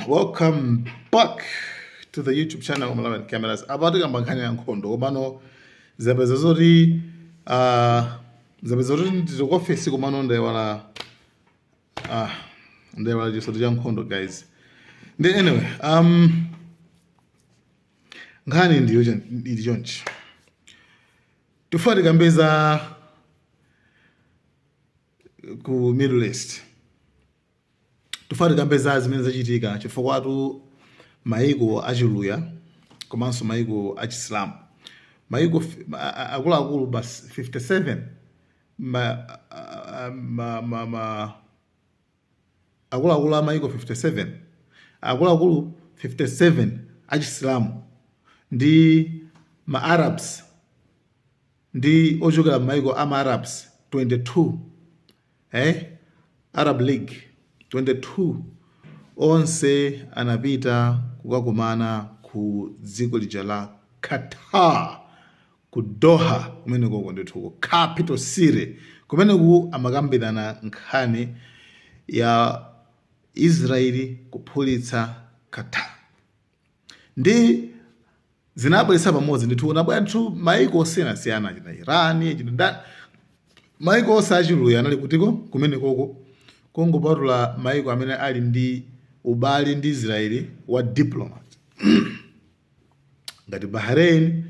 Welcome back to the YouTube channel Malawi Cameras. About nkhani ya nkhondo komano zabezazori ndizokofesi komano ndewala jisoti ya nkhondo guys. Anyway, nkhani ndi chonchi. Tufati kambeza ku Middle East. Tufati kambeza zimene zachitika chifukwa tu maiko achiluya komanso maiko achisilamu maiko akuluakulu basi 57 akuluakulu amaiko 57 akuluakulu 57 achisilamu ndi ma-Arabs ndi ochokera maiko ama-Arabs 22 Arab League 22 onse anapita kukakumana ku dziko lija la Qatar ku Doha kumene koko ndithu capital city kumene ku amakambirana nkhani ya Israeli kuphulitsa Qatar ndi zinabweretsa pamodzi ndithu unabwera ndithu maiko osiyanasiyana china Iran china maiko onse achiluya anali kutiko kumene koko kungopatula maiko amene ali ndi ubale ndi Israeli wa diplomat ngati Bahrain,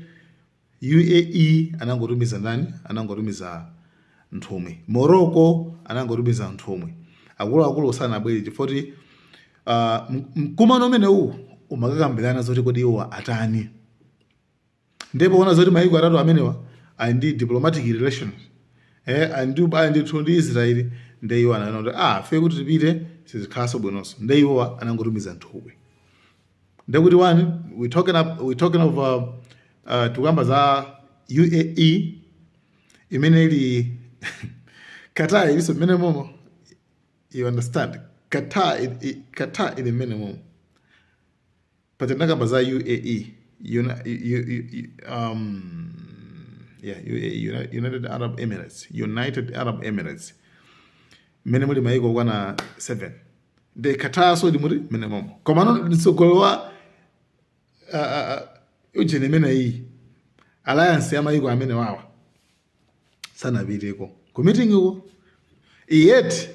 UAE anangotumiza ndani? Anangotumiza nthumwi. Morocco anangotumiza nthumwi. Akuluakulu sanabwere chifoti mkumano umene uwu umakakambirana zoti kodi iwo atani. Ndipo ona zoti maiko atatu amenewa ali ndi diplomatic relations. Ali ndi Israeli ndiyo ananona fe kuti tipite sizikhaso bwinonso ndiyo anangotumiza nthumwi. Ndekuti one we talking of tukamba za UAE imene ili Qatar iliso mene momo, you understand, Qatar ili mene momo patendakamba za UAE United Arab Emirates mene muli maiko kwana 7 de Qatar so limuri mene momo komano nisokolowa ujene mene hii alliance ya maiko amene wawa sana biteko ku meeting uko yet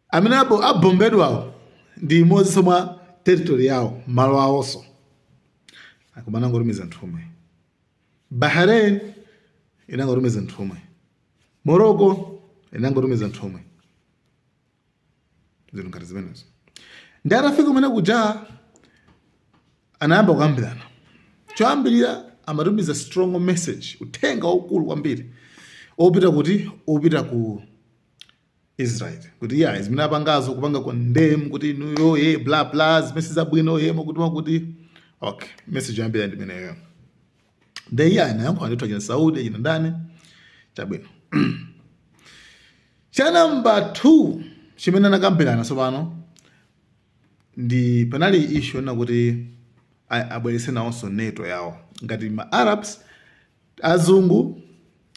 amene abombedwa ndi imodzi somwa territory yawo malo awonso akumana ngorumiza nthumwi. Bahrain inangorumiza nthumwi. Morocco inangorumiza nthumwi. Zino ngati zimenezo ndi atafika kumene kuja anayamba kukambirana choyambirira amatumiza strong message uthenga waukulu kwambiri opita ku Israel kuti zimene apangazo kupanga condemn kuti inuyo bla bla zimene zabwino kuti okay message yambira ndi imeneyo ndi nayankho andithu achina Saudi achina ndani chabwino. Cha number 2 chimene anakambirana sopano ndi panali issue na kuti abwerese nawonso NATO yawo ngati ma Arabs azungu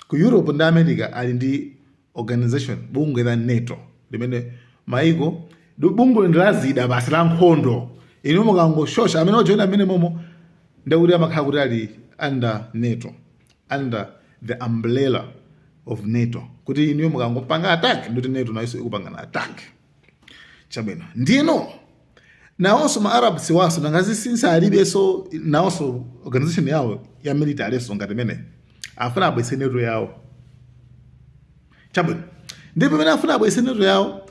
ku Europe ndi America ali ndi organization bungwe la NATO limene maiko bungwe ndilazida basi la nkhondo ino mukangoshosha amene ojoina amene momo ndikuti amakhala kuti ali under NATO, under the umbrella of NATO kuti iniyo mukangopanga attack ndoti NATO nayo ikupanga na attack chabwino ndino nawonso ma Arabs waso nangazi since alibeso nawonso organization yawo ya military so ngati mene afuna abwese NATO yawo chabwino ndipo pamene afuna abwese NATO yawo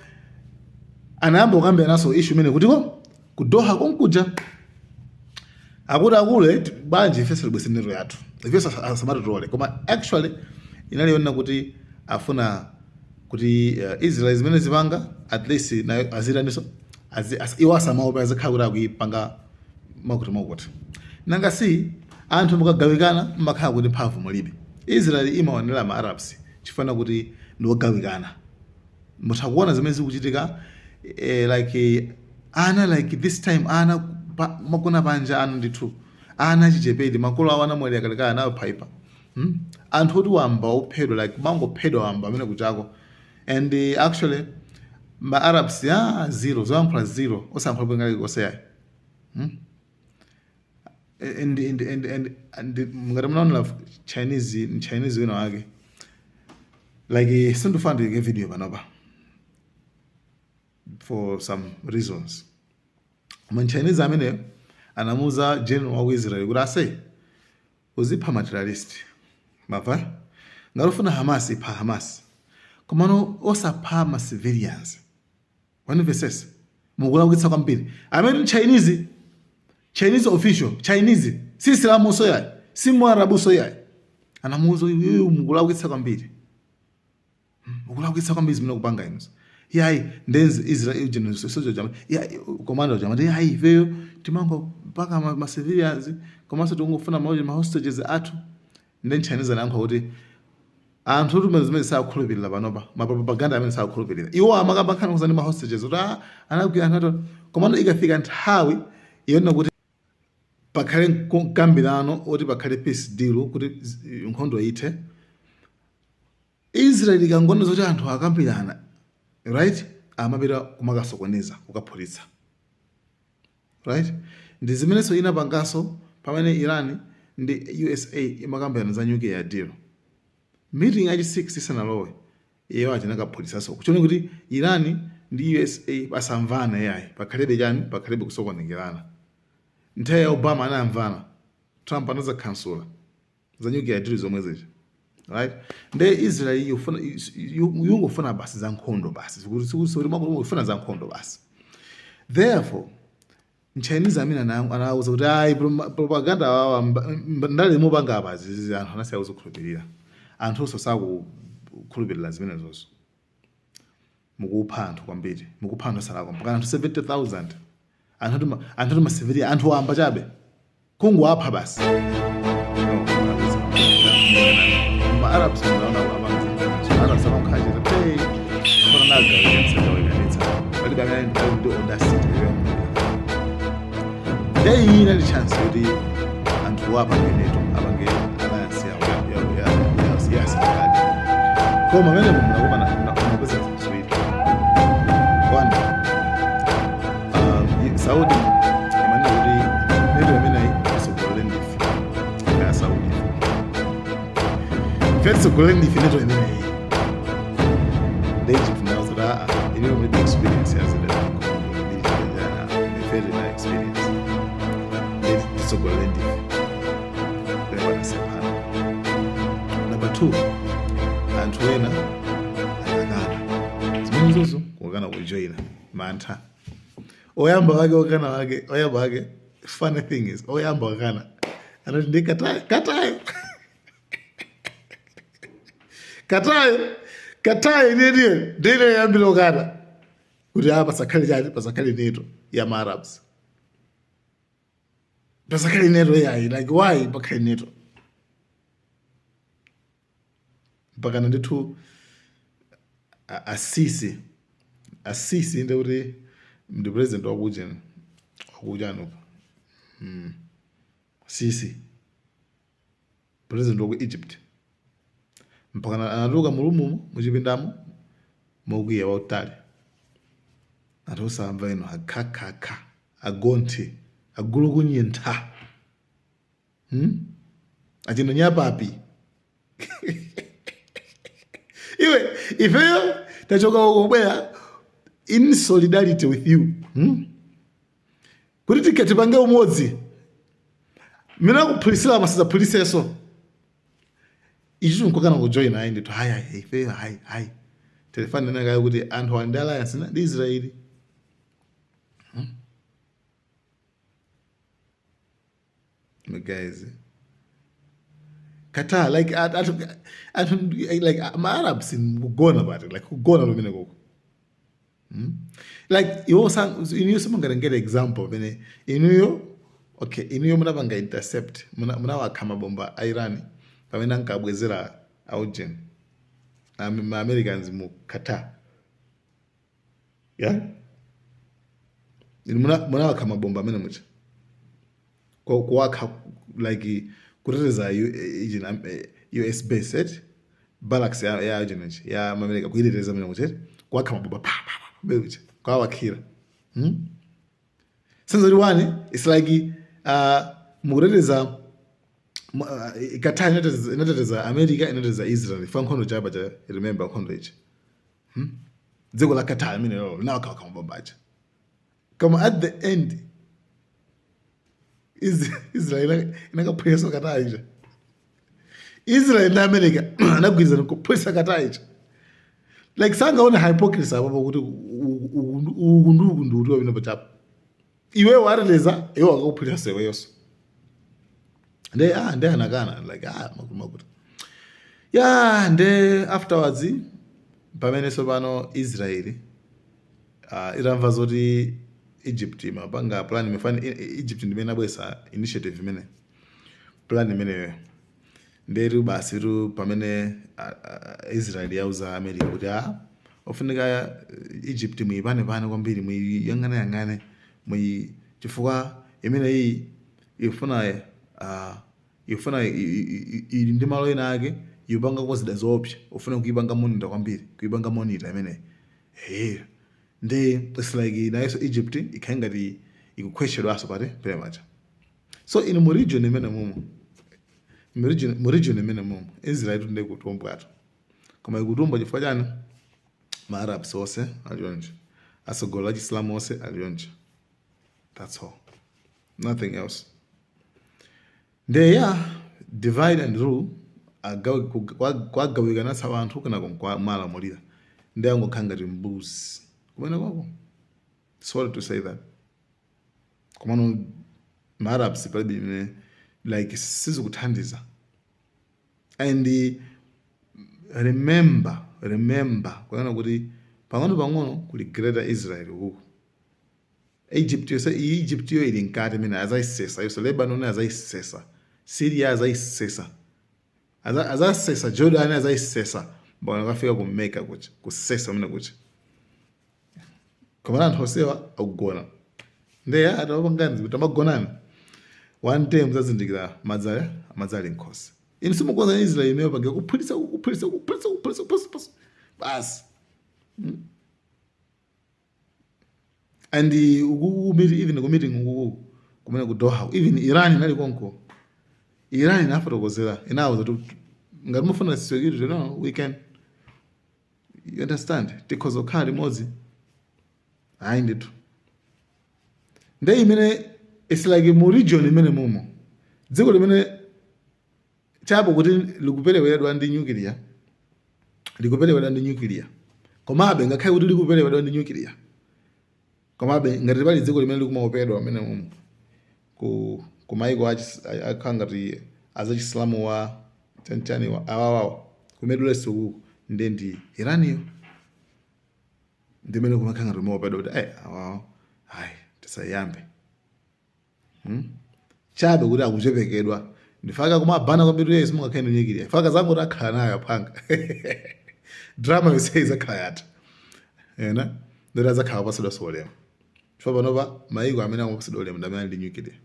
anayamba kukambirana naso issue mene kuti ku Doha konkuja akulu banje ifesa libwese NATO yathu ifesa asamatotole koma actually inaliona kuti afuna kuti Israel zimene zipanga at least nayo aziraniso iwasa maope azikhala kuti akuyipanga makuti nanga si anthu mukagawikana mmakhala kuti mphamvu mulibe. Israel imaonera ma Arabs chifana kuti ndiwogawikana mutakuona zimene zikuchitika like this time makuna panja ana ndithu ana chichepedi makolo awo anamwelera kalekale nayo piper anthu kuti wamba uphedwa like mangophedwa wamba amene kuchako and actually ma Arabs ya zero zoyankhula zero osankhula bwengale koseyayo and ngati munaona Chinese wina wake like sindifuna ndike video panopa for some reasons. Man Chinese amene anamuza general wa Israel kuti ase uzipha materialist mava ngalofuna Hamas ipha Hamas komano osapha ma civilians one verses mukula ukitsa kwambiri amene Chinese official Chinese si Islamu so yayi si Mwarabu so yayi anamuza wewe mukula ukitsa kwambiri mukula ukitsa kwambiri zimene kupanga ino yayi ndenzi Israel general sojo jama yayi commander jama yayi veyo timango mpaka ma civilians komanso tikungofuna ma hostages athu then Chinese anankha kuti anthu tumene zimene sakhulupirira panopa mapropaganda amene sakhulupirira iwo amakamba nkhani kuzani ma hostages kuti anagwira anthu komano ikafika nthawi yona kuti pakhale kambirano oti pakhale peace deal kuti nkhondo ithe Israel ikangona zoti anthu akambirana right amapita kumakasokoneza kukaphulitsa right ndi zimene so inapangaso pamene Iran ndi USA imakambirana za nuclear deal meeting achi 6 sanalowe iyewa tinakaphulitsa so kuchona kuti Iran ndi USA basamvana yayi pakhalebe chani pakhalebe kusokonekerana nthawi ya Obama anamvana Trump anaza kansula za nuclear deal zomwe zija right nde Israel yungofuna basi za nkhondo basi sikuti makufuna za nkhondo basi therefore Chinese amene anawuza kuti ayi propaganda wawa ndale mupanga abazi anthu anasiya kukhulupirira anthu sakukhulupirira zimene zonso mukupha anthu kwambiri mukupha anthu salako mpaka anthu 70,000 anthu ma civilian anthu amba chabe kungwapha basi ma Arabs wanaona Arabs wanakhaje pay for naga yenza wekanitsa bali bangana ndo audacity they ina the chance kuti anthu wapha ngeneto abange alliance ya sikadi koma mene munakuba na pesa sweet one Saudi imani kuti neto mena isogolendi ya Saudi Fetso golendi neto mena they Egypt now so that you know the experience as the very nice experience so golendi they want to say number 2 and wena akakana zimene zozo kukana kujoina mantha oyamba wake funny thing is oyamba wakana anati ndikatayo katayo ndiye yambira ukana kuti apa pasakhale neto ya Arabs pasakhale neto yayi like why pakhale neto mpakana ndithu asisi ndi kuti ndi president wakujano Sisi president wa Egypt mpakana anatuka mulumumo muchipindamo mokwiya wautali atosamva ino akakaka agonthi agulukunyintha achino nyapapi iwe ifeyo tachoka kubwera in solidarity with you kuti tikati pange umodzi mina kuphulisira masiza puliseso ichi nkokana kujoin ayi ndithu hayi ifeyo hayi telefoni nanga kuti anthu andi alliance na Israel guys Qatar like like Arabs in kugona about it like kugona lo mine koko like you some get example bene inuyo okay inuyo muna banga intercept muna wakama bomba Iran pamene ankabwezera augen ma Americans mu Qatar yeah muna wakama bomba mene mucha kwa like kuteteza US based Balax ya America kuiteteza mene mucha kwa kama bomba pa bebucha kwa wakira senzo wani it's like mukuteteza Qatar inateteza America inateteza Israel fa nkhondo chaba cha remember nkhondo ichi dziko la Qatar mine lo nawo kama bombacha kama at the end Israel inakaphwesa Qatar ichi Israel na America anagwizana kuphwesa Qatar ichi like sangaona hypocrisy abo ukuthi ukunduku nduri wabino bachapa iwe wareleza iwe wakakuphwisa sewe yoso nde anakana like makuti nde afterwards pamene sopano Israel iramva zoti Egypt mapanga plan imefana Egypt ndimene abwesa initiative imene plan imene nderu basi ru pamene Israel yauza America kuti ofunika Egypt muipane kwambiri muyangane chifukwa imene iyi ifuna ili ndi malo ena ake yupanga kozida zopya ufuna kuibanga monitor kwambiri kuibanga monitor imene nde it's like naiso Egypt ikangati ikukweshedwa aso pale macha so in mu region imene mumo Israel tunde kutumbwa ato koma ikutumbwa chifukwa chani ma Arabs ose alionje asogola Islam ose alionje that's all nothing else nde divide and rule kwagawikana sabantu kana kwa mala mulira nde yango kangati mbuzi kumene kwako sorry to say that komano ma Arabs pali like sizikuthandiza and remember kwaona kuti pang'ono kuli greater Israel huko Egypt yo ili nkati mina azaisesa yose Lebanon azaisesa Syria azaisesa azasesa Jordan azaisesa mbona kafika kumeka kuchi kusesa mina kuchi komana nhosewa akugona nde atawapangani kuti amagonani one day mzazindikira madzali nkhosi ini simukonza Israel imeyo pange kuphulisa basi and even ku meeting kumene ku Doha even Iran nali konko Iran inafotokozera inawo that ngati mufuna security we can you understand because okhala limodzi hayi ndithu nde imene it's like mu region imene mumo dziko limene chapo kuti likupeleweredwa ndi nuclear komabe ngakhale kuti likupeleweredwa ndi nuclear komabe ngati pali dziko limene likumaopedwa amene mumo ku maiko akhangati azachislamu wa chanchani wa awawawa kumedula suku ndi Iraniyo ndimene kumakhanga limaopedwa kuti awawa hayi tisayambe chabe kuti akuchepekedwa ndifaka kumabhana kwambiri yesi mungakhale nyikiriya faka zangu rakhala nayo phanga drama yose izakhayata yena ndira zakhawa pasidwa solema chifukwa panopa maiko amene amapasidwa olema ndamene ali nyikiriya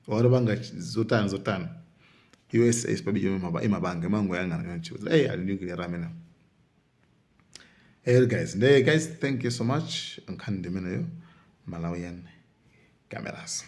ora banga zotani USA isipabijo imabanga mango yangana yonchi ali nyikiriya ramena guys thank you so much ankhandi meneyo Malawian cameras.